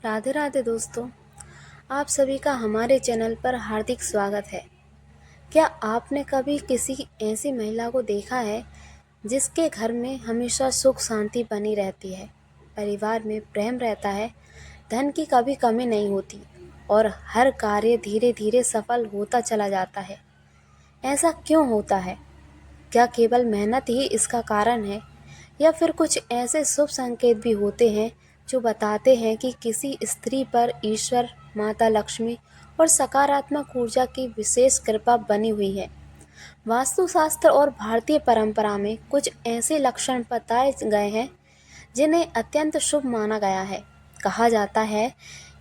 राधे राधे दोस्तों, आप सभी का हमारे चैनल पर हार्दिक स्वागत है। क्या आपने कभी किसी ऐसी महिला को देखा है जिसके घर में हमेशा सुख शांति बनी रहती है, परिवार में प्रेम रहता है, धन की कभी कमी नहीं होती और हर कार्य धीरे धीरे सफल होता चला जाता है? ऐसा क्यों होता है? क्या केवल मेहनत ही इसका कारण है या फिर कुछ ऐसे शुभ संकेत भी होते हैं जो बताते हैं कि किसी स्त्री पर ईश्वर, माता लक्ष्मी और सकारात्मक ऊर्जा की विशेष कृपा बनी हुई है? वास्तुशास्त्र और भारतीय परंपरा में कुछ ऐसे लक्षण बताए गए हैं जिन्हें अत्यंत शुभ माना गया है। कहा जाता है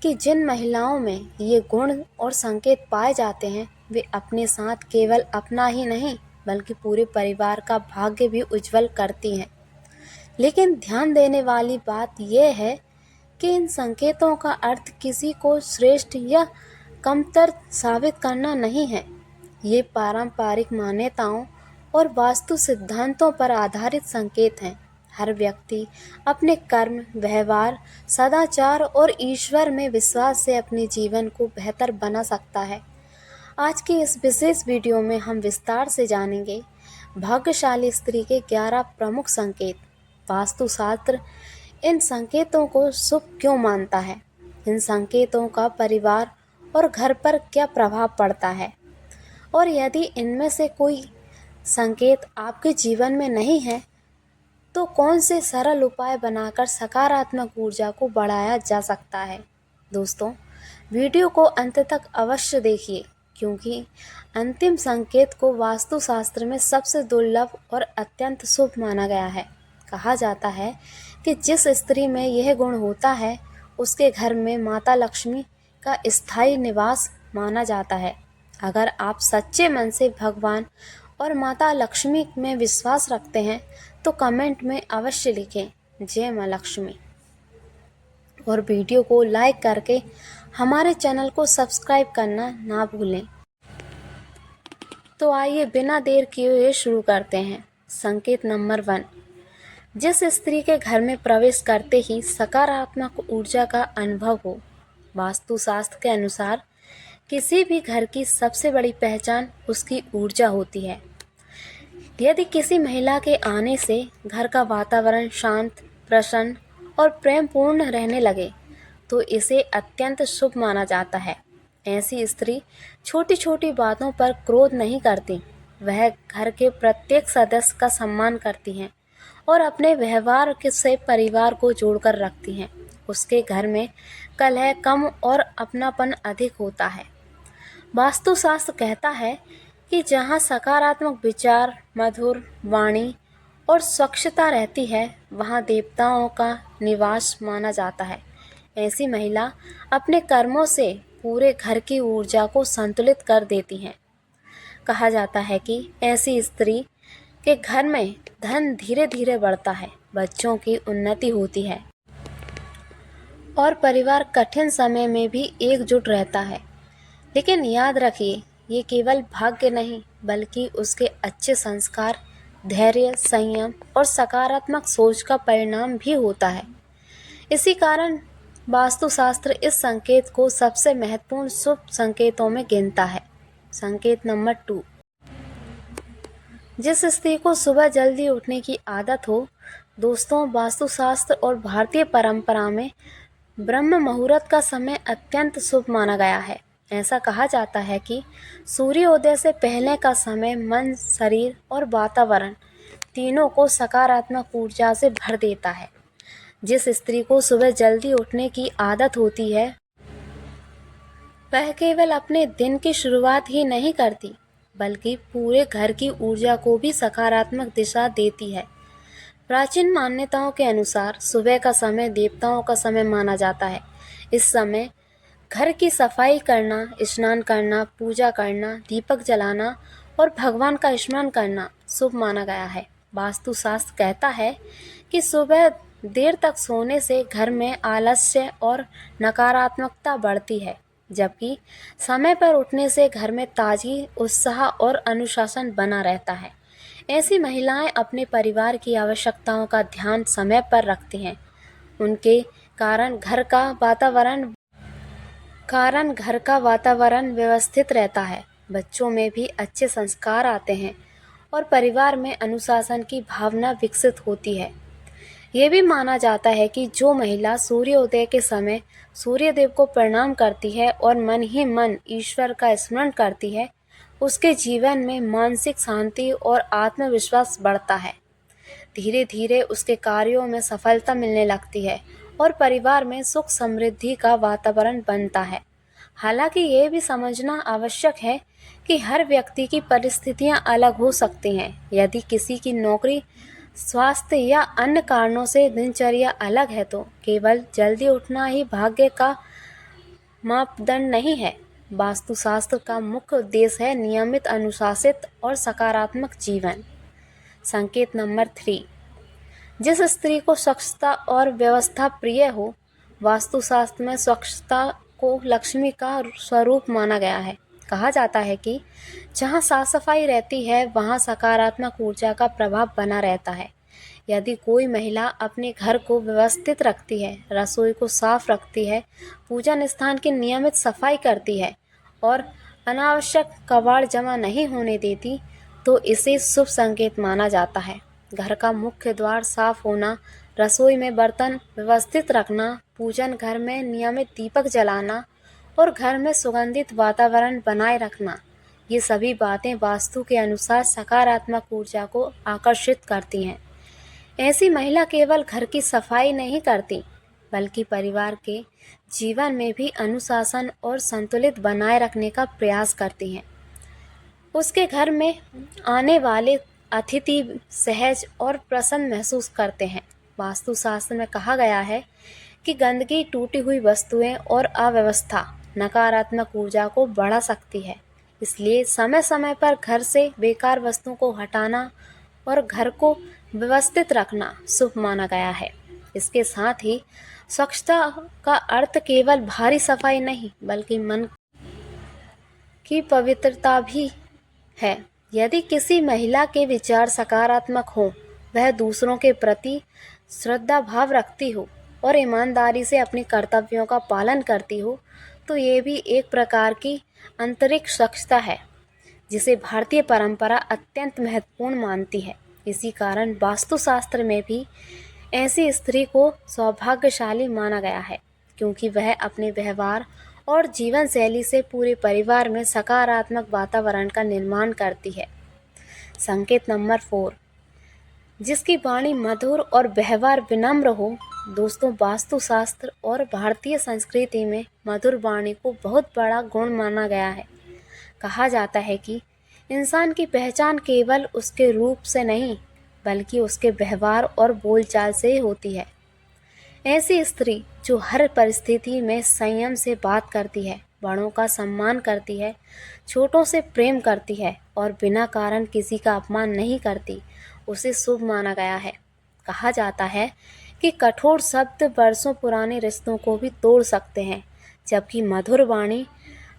कि जिन महिलाओं में ये गुण और संकेत पाए जाते हैं वे अपने साथ केवल अपना ही नहीं बल्कि पूरे परिवार का भाग्य भी उज्जवल करती हैं। लेकिन ध्यान देने वाली बात यह है कि इन संकेतों का अर्थ किसी को श्रेष्ठ या कमतर साबित करना नहीं है। ये पारंपरिक मान्यताओं और वास्तु सिद्धांतों पर आधारित संकेत हैं। हर व्यक्ति अपने कर्म, व्यवहार, सदाचार और ईश्वर में विश्वास से अपने जीवन को बेहतर बना सकता है। आज की इस विशेष वीडियो में हम विस्तार से जानेंगे भाग्यशाली स्त्री के 11 प्रमुख संकेत। वास्तुशास्त्र इन संकेतों को शुभ क्यों मानता है? इन संकेतों का परिवार और घर पर क्या प्रभाव पड़ता है? और यदि इनमें से कोई संकेत आपके जीवन में नहीं है तो कौन से सरल उपाय बनाकर सकारात्मक ऊर्जा को बढ़ाया जा सकता है? दोस्तों, वीडियो को अंत तक अवश्य देखिए क्योंकि अंतिम संकेत को वास्तुशास्त्र में सबसे दुर्लभ और अत्यंत शुभ माना गया है। कहा जाता है कि जिस स्त्री में यह गुण होता है उसके घर में माता लक्ष्मी का स्थायी निवास माना जाता है। अगर आप सच्चे मन से भगवान और माता लक्ष्मी में विश्वास रखते हैं तो कमेंट में अवश्य लिखें जय माँ लक्ष्मी और वीडियो को लाइक करके हमारे चैनल को सब्सक्राइब करना ना भूलें। तो आइए बिना देर किए हुए शुरू करते हैं। संकेत नंबर 1, जिस स्त्री के घर में प्रवेश करते ही सकारात्मक ऊर्जा का अनुभव हो। वास्तुशास्त्र के अनुसार किसी भी घर की सबसे बड़ी पहचान उसकी ऊर्जा होती है। यदि किसी महिला के आने से घर का वातावरण शांत, प्रसन्न और प्रेमपूर्ण रहने लगे तो इसे अत्यंत शुभ माना जाता है। ऐसी स्त्री छोटी छोटी बातों पर क्रोध नहीं करती, वह घर के प्रत्येक सदस्य का सम्मान करती हैं और अपने व्यवहार से परिवार को जोड़कर रखती हैं। उसके घर में कलह कम और अपनापन अधिक होता है। वास्तुशास्त्र कहता है कि जहाँ सकारात्मक विचार, मधुर वाणी और स्वच्छता रहती है वहाँ देवताओं का निवास माना जाता है। ऐसी महिला अपने कर्मों से पूरे घर की ऊर्जा को संतुलित कर देती हैं। कहा जाता है कि ऐसी स्त्री के घर में धन धीरे धीरे बढ़ता है, बच्चों की उन्नति होती है और परिवार कठिन समय में भी एकजुट रहता है। लेकिन याद रखिए, ये केवल भाग्य नहीं बल्कि उसके अच्छे संस्कार, धैर्य, संयम और सकारात्मक सोच का परिणाम भी होता है। इसी कारण वास्तुशास्त्र इस संकेत को सबसे महत्वपूर्ण शुभ संकेतों में गिनता है। संकेत नंबर 2, जिस स्त्री को सुबह जल्दी उठने की आदत हो। दोस्तों, वास्तुशास्त्र और भारतीय परंपरा में ब्रह्म मुहूर्त का समय अत्यंत शुभ माना गया है। ऐसा कहा जाता है कि सूर्योदय से पहले का समय मन, शरीर और वातावरण तीनों को सकारात्मक ऊर्जा से भर देता है। जिस स्त्री को सुबह जल्दी उठने की आदत होती है वह केवल अपने दिन की शुरुआत ही नहीं करती बल्कि पूरे घर की ऊर्जा को भी सकारात्मक दिशा देती है। प्राचीन मान्यताओं के अनुसार सुबह का समय देवताओं का समय माना जाता है। इस समय घर की सफाई करना, स्नान करना, पूजा करना, दीपक जलाना और भगवान का स्मरण करना शुभ माना गया है। वास्तुशास्त्र कहता है कि सुबह देर तक सोने से घर में आलस्य और नकारात्मकता बढ़ती है, जबकि समय पर उठने से घर में ताजगी, उत्साह और अनुशासन बना रहता है। ऐसी महिलाएं अपने परिवार की आवश्यकताओं का ध्यान समय पर रखती हैं, उनके कारण घर का वातावरण कारण घर का वातावरण व्यवस्थित रहता है, बच्चों में भी अच्छे संस्कार आते हैं और परिवार में अनुशासन की भावना विकसित होती है। ये भी माना जाता है कि जो महिला सूर्योदय के समय सूर्यदेव को प्रणाम करती है और मन ही मन ईश्वर का स्मरण करती है, उसके जीवन में मानसिक शांति और आत्मविश्वास बढ़ता है। धीरे धीरे उसके कार्यों में सफलता मिलने लगती है और परिवार में सुख समृद्धि का वातावरण बनता है। हालांकि ये भी समझना आवश्यक है कि हर व्यक्ति की परिस्थितियां अलग हो सकती हैं। यदि किसी की नौकरी, स्वास्थ्य या अन्य कारणों से दिनचर्या अलग है तो केवल जल्दी उठना ही भाग्य का मापदंड नहीं है। वास्तुशास्त्र का मुख्य उद्देश्य है नियमित, अनुशासित और सकारात्मक जीवन। संकेत नंबर 3, जिस स्त्री को स्वच्छता और व्यवस्था प्रिय हो। वास्तुशास्त्र में स्वच्छता को लक्ष्मी का स्वरूप माना गया है। कहा जाता है कि जहाँ साफ सफाई रहती है वहाँ सकारात्मक ऊर्जा का प्रभाव बना रहता है। यदि कोई महिला अपने घर को व्यवस्थित रखती है, रसोई को साफ रखती है, पूजन स्थान की नियमित सफाई करती है और अनावश्यक कबाड़ जमा नहीं होने देती, तो इसे शुभ संकेत माना जाता है। घर का मुख्य द्वार साफ होना, रसोई में बर्तन व्यवस्थित रखना, पूजन घर में नियमित दीपक जलाना और घर में सुगंधित वातावरण बनाए रखना, ये सभी बातें वास्तु के अनुसार सकारात्मक ऊर्जा को आकर्षित करती हैं। ऐसी महिला केवल घर की सफाई नहीं करती, बल्कि परिवार के जीवन में भी अनुशासन और संतुलित बनाए रखने का प्रयास करती हैं। उसके घर में आने वाले अतिथि सहज और प्रसन्न महसूस करते हैं। वास्तुशास्त्र में कहा गया है कि गंदगी, टूटी हुई वस्तुएं और अव्यवस्था नकारात्मक ऊर्जा को बढ़ा सकती है। इसलिए समय समय पर घर से बेकार वस्तुओं को हटाना और घर को व्यवस्थित रखना शुभ माना गया है। इसके साथ ही स्वच्छता का अर्थ केवल बाहरी सफाई नहीं, बल्कि मन की पवित्रता भी है। यदि किसी महिला के विचार सकारात्मक हो, वह दूसरों के प्रति श्रद्धा भाव रखती हो और ईमानदारी से अपने कर्तव्यों का पालन करती हो, तो ये भी एक प्रकार की आंतरिक स्वच्छता है, जिसे भारतीय परंपरा अत्यंत महत्वपूर्ण मानती है। इसी कारण वास्तुशास्त्र में भी ऐसी स्त्री को सौभाग्यशाली माना गया है, क्योंकि वह अपने व्यवहार और जीवन शैली से पूरे परिवार में सकारात्मक वातावरण का निर्माण करती है। संकेत नंबर 4, जिसकी वाणी मधुर और व्यवहार विनम्र हो। दोस्तों, वास्तुशास्त्र और भारतीय संस्कृति में मधुर वाणी को बहुत बड़ा गुण माना गया है। कहा जाता है कि इंसान की पहचान केवल उसके रूप से नहीं, बल्कि उसके व्यवहार और बोलचाल से होती है। ऐसी स्त्री जो हर परिस्थिति में संयम से बात करती है, बड़ों का सम्मान करती है, छोटों से प्रेम करती है और बिना कारण किसी का अपमान नहीं करती, उसे शुभ माना गया है। कहा जाता है कि कठोर शब्द वर्षों पुराने रिश्तों को भी तोड़ सकते हैं, जबकि मधुर वाणी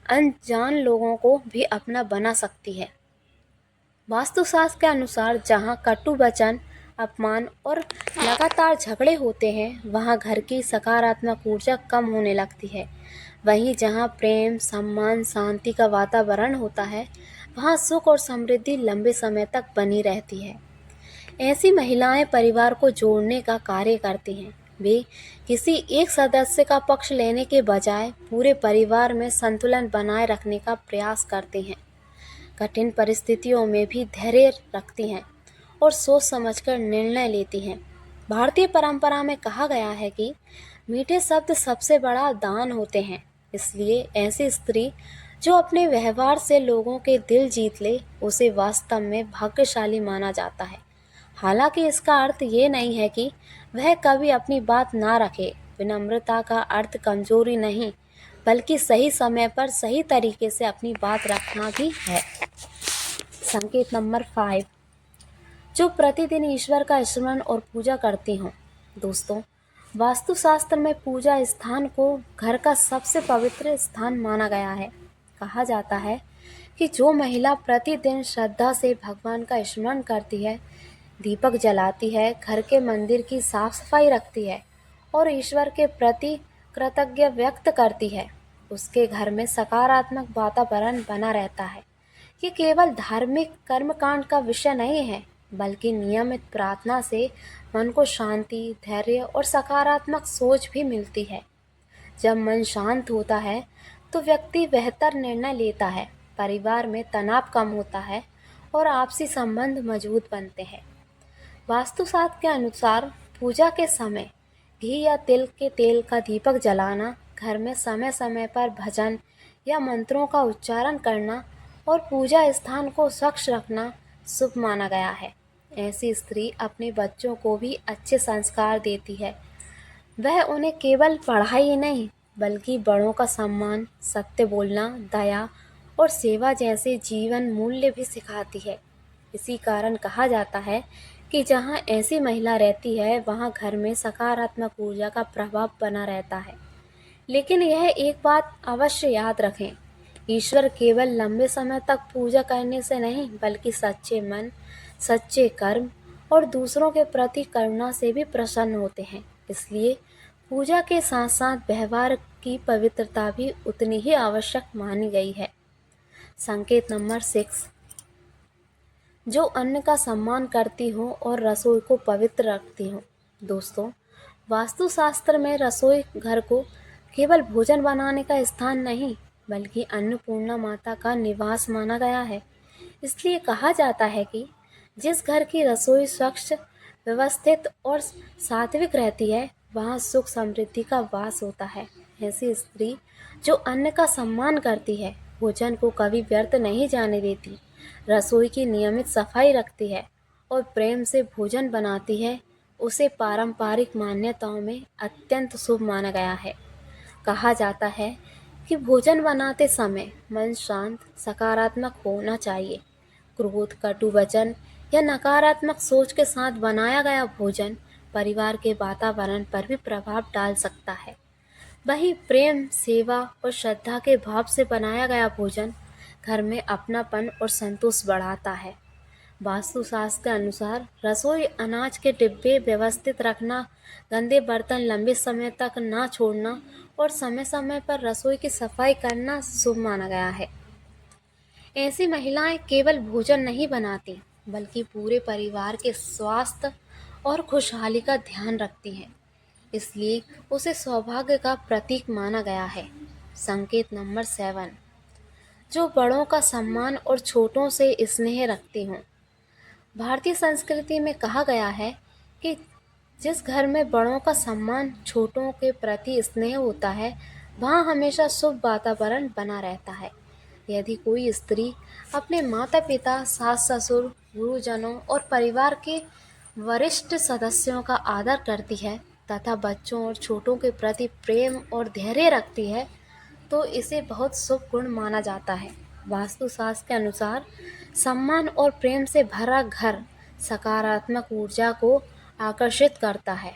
अनजान लोगों को भी अपना बना सकती है। वास्तुशास्त्र के अनुसार जहाँ कटु वचन, अपमान और लगातार झगड़े होते हैं, वहाँ घर की सकारात्मक ऊर्जा कम होने लगती है। वहीं जहाँ प्रेम, सम्मान, शांति का वातावरण होता है, वहाँ सुख और समृद्धि लंबे समय तक बनी रहती है। ऐसी महिलाएं परिवार को जोड़ने का कार्य करती हैं। वे किसी एक सदस्य का पक्ष लेने के बजाय पूरे परिवार में संतुलन बनाए रखने का प्रयास करती हैं। कठिन परिस्थितियों में भी धैर्य रखती हैं और सोच समझकर निर्णय लेती हैं। भारतीय परंपरा में कहा गया है कि मीठे शब्द सबसे बड़ा दान होते हैं। इसलिए ऐसी स्त्री जो अपने व्यवहार से लोगों के दिल जीत ले, उसे वास्तव में भाग्यशाली माना जाता है। हालांकि इसका अर्थ ये नहीं है कि वह कभी अपनी बात ना रखे। विनम्रता का अर्थ कमजोरी नहीं, बल्कि सही समय पर सही तरीके से अपनी बात रखना भी है। संकेत नंबर 5, जो प्रतिदिन ईश्वर का स्मरण और पूजा करती हूँ। दोस्तों, वास्तुशास्त्र में पूजा स्थान को घर का सबसे पवित्र स्थान माना गया है। कहा जाता है कि जो महिला प्रतिदिन श्रद्धा से भगवान का स्मरण करती है, दीपक जलाती है, घर के मंदिर की साफ सफाई रखती है और ईश्वर के प्रति कृतज्ञ व्यक्त करती है, उसके घर में सकारात्मक वातावरण बना रहता है। ये केवल धार्मिक कर्मकांड का विषय नहीं है, बल्कि नियमित प्रार्थना से मन को शांति, धैर्य और सकारात्मक सोच भी मिलती है। जब मन शांत होता है तो व्यक्ति बेहतर निर्णय लेता है, परिवार में तनाव कम होता है और आपसी संबंध मजबूत बनते हैं। वास्तुशास्त्र के अनुसार पूजा के समय घी या तिल के तेल का दीपक जलाना, घर में समय समय पर भजन या मंत्रों का उच्चारण करना और पूजा स्थान को स्वच्छ रखना शुभ माना गया है। ऐसी स्त्री अपने बच्चों को भी अच्छे संस्कार देती है। वह उन्हें केवल पढ़ाई ही नहीं, बल्कि बड़ों का सम्मान, सत्य बोलना, दया और सेवा जैसे जीवन मूल्य भी सिखाती है। इसी कारण कहा जाता है कि जहाँ ऐसी महिला रहती है, वहाँ घर में सकारात्मक ऊर्जा का प्रभाव बना रहता है। लेकिन यह एक बात अवश्य याद रखें, ईश्वर केवल लंबे समय तक पूजा करने से नहीं, बल्कि सच्चे मन, सच्चे कर्म और दूसरों के प्रति करुणा से भी प्रसन्न होते हैं। इसलिए पूजा के साथ साथ व्यवहार की पवित्रता भी उतनी ही आवश्यक मानी गई है। संकेत नंबर 6, जो अन्न का सम्मान करती हो और रसोई को पवित्र रखती हो। दोस्तों, वास्तुशास्त्र में रसोई घर को केवल भोजन बनाने का स्थान नहीं, बल्कि अन्नपूर्णा माता का निवास माना गया है। इसलिए कहा जाता है कि जिस घर की रसोई स्वच्छ, व्यवस्थित और सात्विक रहती है, वहाँ सुख समृद्धि का वास होता है। ऐसी स्त्री जो अन्न का सम्मान करती है, भोजन को कभी व्यर्थ नहीं जाने देती, रसोई की नियमित सफाई रखती है और प्रेम से भोजन बनाती है, उसे पारंपरिक मान्यताओं में अत्यंत शुभ माना गया है। कहा जाता है कि भोजन बनाते समय मन शांत, सकारात्मक होना चाहिए। क्रोध, कटु वचन या नकारात्मक सोच के साथ बनाया गया भोजन परिवार के वातावरण पर भी प्रभाव डाल सकता है। वहीं प्रेम, सेवा और श्रद्धा के भाव से बनाया गया भोजन घर में अपनापन और संतोष बढ़ाता है। वास्तुशास्त्र के अनुसार रसोई अनाज के डिब्बे व्यवस्थित रखना, गंदे बर्तन लंबे समय तक ना छोड़ना और समय समय पर रसोई की सफाई करना शुभ माना गया है। ऐसी महिलाएं केवल भोजन नहीं बनाती, बल्कि पूरे परिवार के स्वास्थ्य और खुशहाली का ध्यान रखती हैं। इसलिए उसे सौभाग्य का प्रतीक माना गया है। संकेत नंबर 7, जो बड़ों का सम्मान और छोटों से स्नेह रखती हूँ। भारतीय संस्कृति में कहा गया है कि जिस घर में बड़ों का सम्मान, छोटों के प्रति स्नेह होता है, वहाँ हमेशा शुभ वातावरण बना रहता है। यदि कोई स्त्री अपने माता पिता, सास ससुर, गुरुजनों और परिवार के वरिष्ठ सदस्यों का आदर करती है तथा बच्चों और छोटों के प्रति प्रेम और धैर्य रखती है, तो इसे बहुत शुभ गुण माना जाता है। वास्तुशास्त्र के अनुसार सम्मान और प्रेम से भरा घर सकारात्मक ऊर्जा को आकर्षित करता है।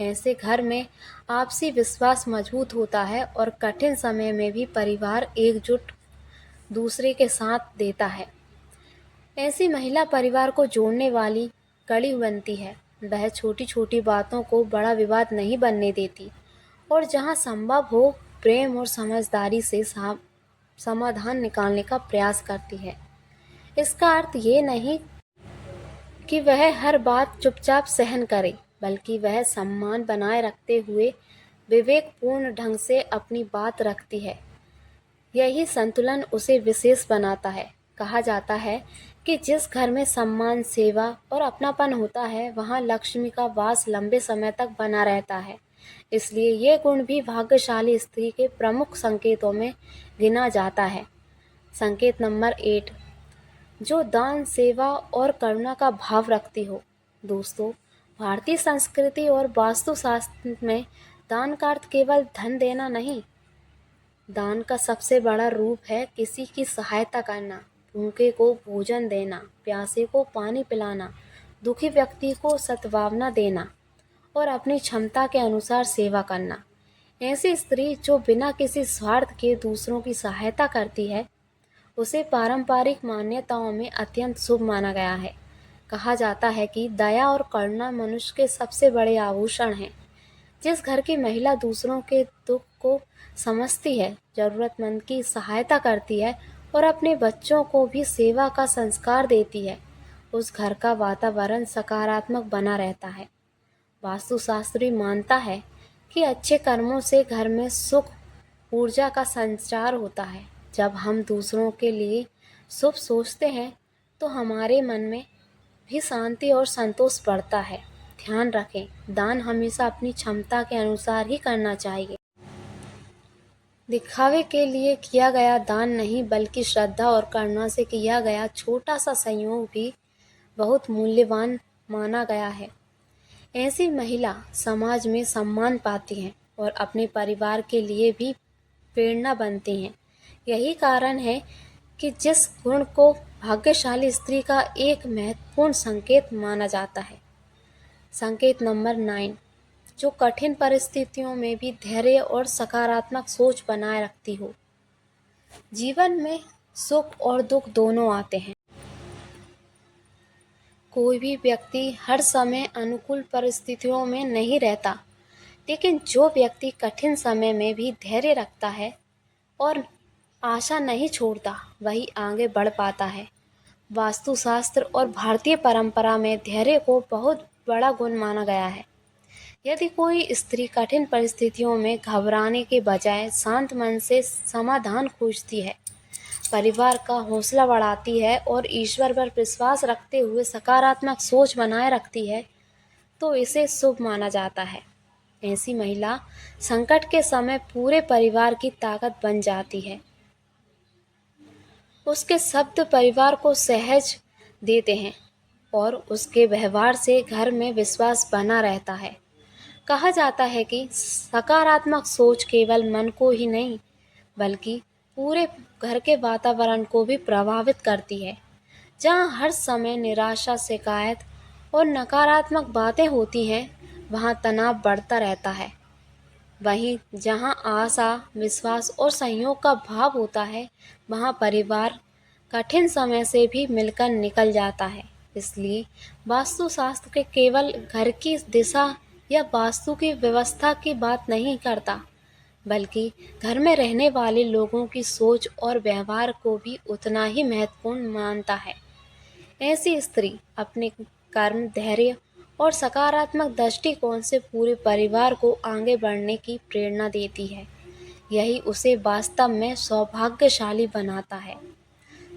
ऐसे घर में आपसी विश्वास मजबूत होता है और कठिन समय में भी परिवार एकजुट दूसरे के साथ देता है। ऐसी महिला परिवार को जोड़ने वाली कड़ी बनती है। वह छोटी छोटी बातों को बड़ा विवाद नहीं बनने देती और जहाँ संभव हो प्रेम और समझदारी से समाधान निकालने का प्रयास करती है। इसका अर्थ ये नहीं कि वह हर बात चुपचाप सहन करे, बल्कि वह सम्मान बनाए रखते हुए विवेकपूर्ण ढंग से अपनी बात रखती है। यही संतुलन उसे विशेष बनाता है। कहा जाता है कि जिस घर में सम्मान, सेवा और अपनापन होता है, वहाँ लक्ष्मी का वास लंबे समय तक बना रहता है। इसलिए ये गुण भी भाग्यशाली स्त्री के प्रमुख संकेतों में गिना जाता है। संकेत नंबर 8, जो दान, सेवा और करुणा का भाव रखती हो। दोस्तों, भारतीय संस्कृति और वास्तुशास्त्र में दान का अर्थ केवल धन देना नहीं, दान का सबसे बड़ा रूप है किसी की सहायता करना, भूखे को भोजन देना, प्यासे को पानी पिलाना, दुखी व्यक्ति को सद्भावना देना और अपनी क्षमता के अनुसार सेवा करना। ऐसी स्त्री जो बिना किसी स्वार्थ के दूसरों की सहायता करती है, उसे पारंपरिक मान्यताओं में अत्यंत शुभ माना गया है। कहा जाता है कि दया और करुणा मनुष्य के सबसे बड़े आभूषण हैं। जिस घर की महिला दूसरों के दुख को समझती है, जरूरतमंद की सहायता करती है और अपने बच्चों को भी सेवा का संस्कार देती है, उस घर का वातावरण सकारात्मक बना रहता है। वास्तुशास्त्री मानता है कि अच्छे कर्मों से घर में सुख, ऊर्जा का संचार होता है। जब हम दूसरों के लिए शुभ सोचते हैं तो हमारे मन में भी शांति और संतोष बढ़ता है। ध्यान रखें, दान हमेशा अपनी क्षमता के अनुसार ही करना चाहिए। दिखावे के लिए किया गया दान नहीं, बल्कि श्रद्धा और करुणा से किया गया छोटा सा संयोग भी बहुत मूल्यवान माना गया है। ऐसी महिला समाज में सम्मान पाती हैं और अपने परिवार के लिए भी प्रेरणा बनती हैं। यही कारण है कि जिस गुण को भाग्यशाली स्त्री का एक महत्वपूर्ण संकेत माना जाता है। संकेत नंबर 9, जो कठिन परिस्थितियों में भी धैर्य और सकारात्मक सोच बनाए रखती हो। जीवन में सुख और दुख दोनों आते हैं। कोई भी व्यक्ति हर समय अनुकूल परिस्थितियों में नहीं रहता, लेकिन जो व्यक्ति कठिन समय में भी धैर्य रखता है और आशा नहीं छोड़ता, वही आगे बढ़ पाता है। वास्तुशास्त्र और भारतीय परंपरा में धैर्य को बहुत बड़ा गुण माना गया है। यदि कोई स्त्री कठिन परिस्थितियों में घबराने के बजाय शांत मन से समाधान खोजती है, परिवार का हौसला बढ़ाती है और ईश्वर पर विश्वास रखते हुए सकारात्मक सोच बनाए रखती है, तो इसे शुभ माना जाता है। ऐसी महिला संकट के समय पूरे परिवार की ताकत बन जाती है। उसके शब्द परिवार को सहज देते हैं और उसके व्यवहार से घर में विश्वास बना रहता है। कहा जाता है कि सकारात्मक सोच केवल मन को ही नहीं, बल्कि पूरे घर के वातावरण को भी प्रभावित करती है। जहाँ हर समय निराशा, शिकायत और नकारात्मक बातें होती हैं, वहाँ तनाव बढ़ता रहता है। वहीं जहाँ आशा, विश्वास और सहयोग का भाव होता है, वहाँ परिवार कठिन समय से भी मिलकर निकल जाता है। इसलिए वास्तुशास्त्र के केवल घर की दिशा या वास्तु की व्यवस्था की बात नहीं करता, बल्कि घर में रहने वाले लोगों की सोच और व्यवहार को भी उतना ही महत्वपूर्ण मानता है। ऐसी स्त्री अपने कर्म, धैर्य और सकारात्मक दृष्टिकोण से पूरे परिवार को आगे बढ़ने की प्रेरणा देती है। यही उसे वास्तव में सौभाग्यशाली बनाता है।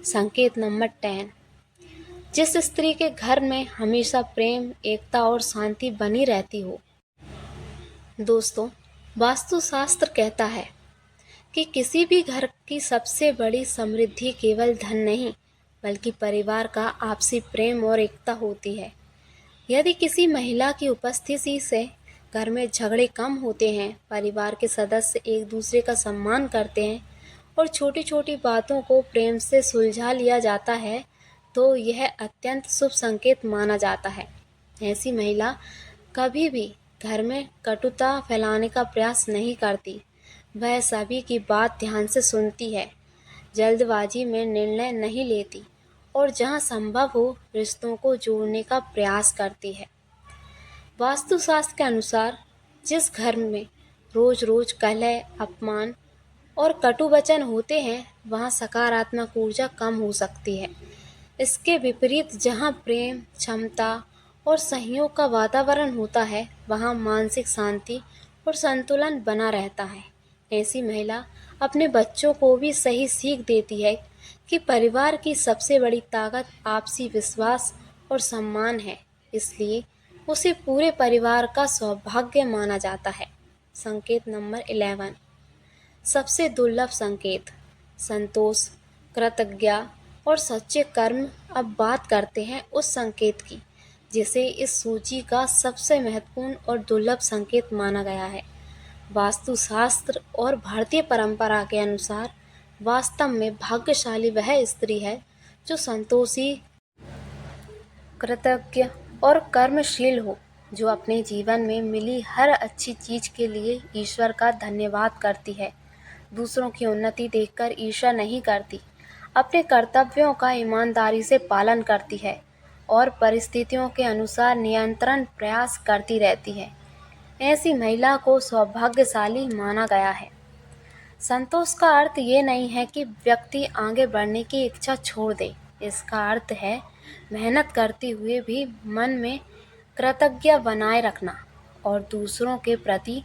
संकेत नंबर 10, जिस स्त्री के घर में हमेशा प्रेम, एकता और शांति बनी रहती हो। दोस्तों, वास्तुशास्त्र कहता है कि किसी भी घर की सबसे बड़ी समृद्धि केवल धन नहीं, बल्कि परिवार का आपसी प्रेम और एकता होती है। यदि किसी महिला की उपस्थिति से घर में झगड़े कम होते हैं, परिवार के सदस्य एक दूसरे का सम्मान करते हैं और छोटी छोटी बातों को प्रेम से सुलझा लिया जाता है, तो यह अत्यंत शुभ संकेत माना जाता है। ऐसी महिला कभी भी घर में कटुता फैलाने का प्रयास नहीं करती। वह सभी की बात ध्यान से सुनती है, जल्दबाजी में निर्णय नहीं लेती और जहां संभव हो रिश्तों को जोड़ने का प्रयास करती है। वास्तुशास्त्र के अनुसार जिस घर में रोज रोज कलह, अपमान और कटु वचन होते हैं, वहां सकारात्मक ऊर्जा कम हो सकती है। इसके विपरीत जहां प्रेम, क्षमता और सहयोग का वातावरण होता है, वहां मानसिक शांति और संतुलन बना रहता है। ऐसी महिला अपने बच्चों को भी सही सीख देती है कि परिवार की सबसे बड़ी ताकत आपसी विश्वास और सम्मान है। इसलिए उसे पूरे परिवार का सौभाग्य माना जाता है। संकेत नंबर 11, सबसे दुर्लभ संकेत, संतोष, कृतज्ञता और सच्चे कर्म। अब बात करते हैं उस संकेत की जिसे इस सूची का सबसे महत्वपूर्ण और दुर्लभ संकेत माना गया है। वास्तुशास्त्र और भारतीय परंपरा के अनुसार वास्तव में भाग्यशाली वह स्त्री है जो संतोषी, कृतज्ञ और कर्मशील हो, जो अपने जीवन में मिली हर अच्छी चीज के लिए ईश्वर का धन्यवाद करती है। दूसरों की उन्नति देखकर ईर्ष्या नहीं करती, अपने कर्तव्यों का ईमानदारी से पालन करती है और परिस्थितियों के अनुसार नियंत्रण प्रयास करती रहती है। ऐसी महिला को सौभाग्यशाली माना गया है। संतोष का अर्थ ये नहीं है कि व्यक्ति आगे बढ़ने की इच्छा छोड़ दे। इसका अर्थ है मेहनत करते हुए भी मन में कृतज्ञता बनाए रखना और दूसरों के प्रति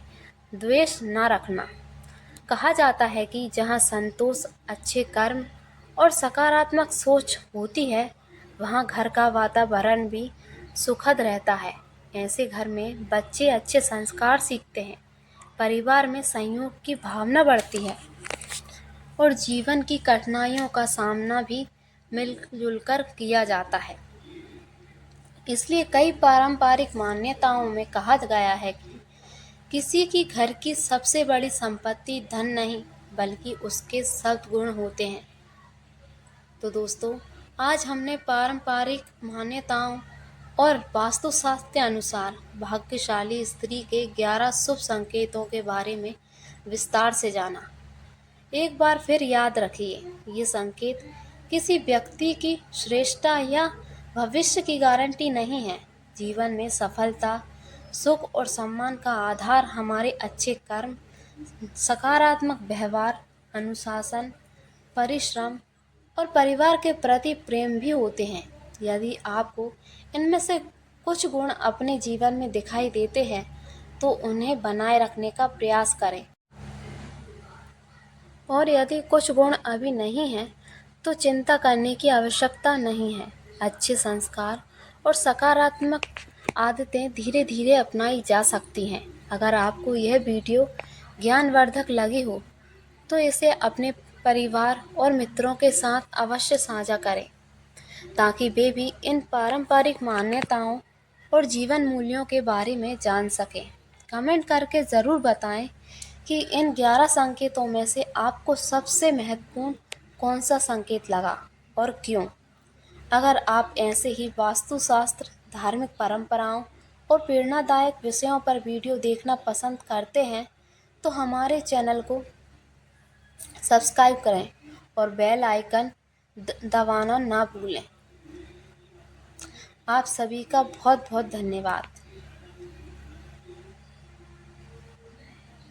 द्वेष न रखना। कहा जाता है कि जहाँ संतोष, अच्छे कर्म और सकारात्मक सोच होती है, वहाँ घर का वातावरण भी सुखद रहता है। ऐसे घर में बच्चे अच्छे संस्कार सीखते हैं, परिवार में संयोग की भावना बढ़ती है और जीवन की कठिनाइयों का सामना भी मिलजुल कर किया जाता है। इसलिए कई पारंपरिक मान्यताओं में कहा गया है कि किसी की घर की सबसे बड़ी संपत्ति धन नहीं, बल्कि उसके सद्गुण होते हैं। तो दोस्तों, आज हमने पारंपरिक मान्यताओं और वास्तुशास्त्र के अनुसार भाग्यशाली स्त्री के 11 शुभ संकेतों के बारे में विस्तार से जाना। एक बार फिर याद रखिए, ये संकेत किसी व्यक्ति की श्रेष्ठता या भविष्य की गारंटी नहीं है। जीवन में सफलता, सुख और सम्मान का आधार हमारे अच्छे कर्म, सकारात्मक व्यवहार, अनुशासन, परिश्रम और परिवार के प्रति प्रेम भी होते हैं। यदि आपको इनमें से कुछ गुण अपने जीवन में दिखाई देते हैं, तो उन्हें बनाए रखने का प्रयास करें। और यदि कुछ गुण अभी नहीं हैं, तो चिंता करने की आवश्यकता नहीं है। अच्छे संस्कार और सकारात्मक आदतें धीरे धीरे अपनाई जा सकती हैं। अगर आपको यह वीडियो ज्ञानवर्धक लगी हो, तो इसे अपने परिवार और मित्रों के साथ अवश्य साझा करें, ताकि वे भी इन पारंपरिक मान्यताओं और जीवन मूल्यों के बारे में जान सकें। कमेंट करके ज़रूर बताएं कि इन 11 संकेतों में से आपको सबसे महत्वपूर्ण कौन सा संकेत लगा और क्यों। अगर आप ऐसे ही वास्तुशास्त्र, धार्मिक परंपराओं और प्रेरणादायक विषयों पर वीडियो देखना पसंद करते हैं, तो हमारे चैनल को सब्सक्राइब करें और बेल आइकन दबाना ना भूलें। आप सभी का बहुत बहुत धन्यवाद।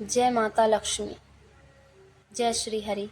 जय माता लक्ष्मी। जय श्री हरि।